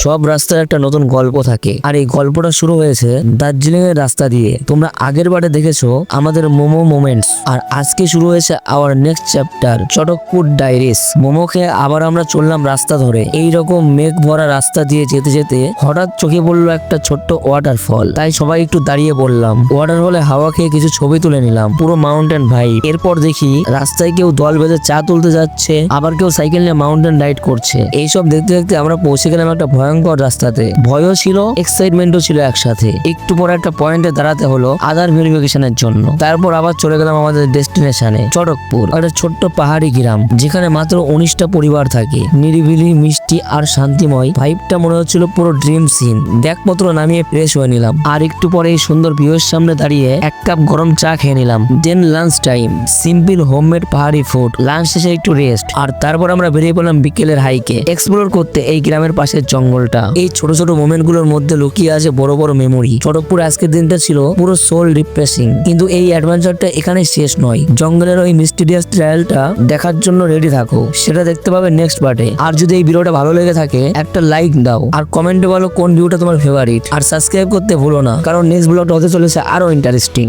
সব রাস্তার একটা নতুন গল্প থাকে, আর এই গল্পটা শুরু হয়েছে দার্জিলিং এর রাস্তা দিয়ে। তোমরা আগের বারে দেখেছো আমাদের মোমো মোমেন্টস, আর আজকে শুরু হয়েছে hour next chapter Chatakpur diaries. Momo খেয়ে আবার আমরা চললাম রাস্তা ধরে। এইরকম মেঘ ভরা রাস্তা দিয়ে যেতে যেতে হঠাৎ চোখে পড়লো একটা ছোট্ট ওয়াটারফল। তাই সবাই একটু দাঁড়িয়ে বললাম। ওয়াটারফলে হাওয়া খেয়ে কিছু ছবি তুলে নিলাম, পুরো মাউন্টেন ভাইব। এরপর দেখি রাস্তায় কেউ দল বেঁধে চা তুলতে যাচ্ছে, আবার কেউ সাইকেল নিয়ে মাউন্টেন রাইড করছে। এইসব দেখতে দেখতে আমরা পৌঁছে গেলাম একটা ভয়ঙ্কর রাস্তাতে। ভয়ও ছিল, এক্সাইটমেন্টও ছিল একসাথে। একটু পরে একটা পয়েন্টে দাঁড়াতে হলো আধার ভেরিফিকেশনের জন্য। তারপর আবার চলে গেলাম আমাদের ডেস্টিনেশনে চটকপুর, একটা ছোট্ট পাহাড়ি গ্রাম যেখানে মাত্র 19টা পরিবার থাকে। নিরিবিলি, মিষ্টি আর শান্তিময়। ভাইবটা মনে হচ্ছিল পুরো ড্রিম সিন। ব্যাগপত্র নামিয়ে ফ্রেশ হয়ে নিলাম, আর একটু পরে এই সুন্দর ভিউয়ের সামনে দাঁড়িয়ে এক কাপ গরম চা খেয়ে নিলাম। দেন লাঞ্চ টাইম, সিম্পল হোমমেড পাহাড়ি ফুড। লাঞ্চ শেষে একটু রেস্ট, আর তারপর আমরা বেরিয়ে পড়লাম বিকেলের হাইকে এক্সপ্লোর করতে এই গ্রামের পাশের জঙ্গলটা। এই ছোট ছোট মোমেন্ট গুলোর মধ্যে লুকিয়ে আছে বড় বড় মেমোরি। চটকপুর আজকের দিনটা ছিল পুরো সোল রিফ্রেশিং, কিন্তু এই অ্যাডভেঞ্চারটা এখানে শেষ নয়। জঙ্গলের ওই মিস্টিরিয়াস ট্রায়ালটা দেখার জন্য রেডি থাকো, সেটা দেখতে পাবে নেক্সট পার্টে। আর যদি এই ভিডিওটা ভালো লেগে থাকে একটা লাইক দাও, আর কমেন্টে বলো কোন ভিউটা তোমার ফেভারিট, আর সাবস্ক্রাইব করতে ভুলো না, কারণ নেক্সট ব্লগটা হতে চলেছে আরো ইন্টারেস্টিং।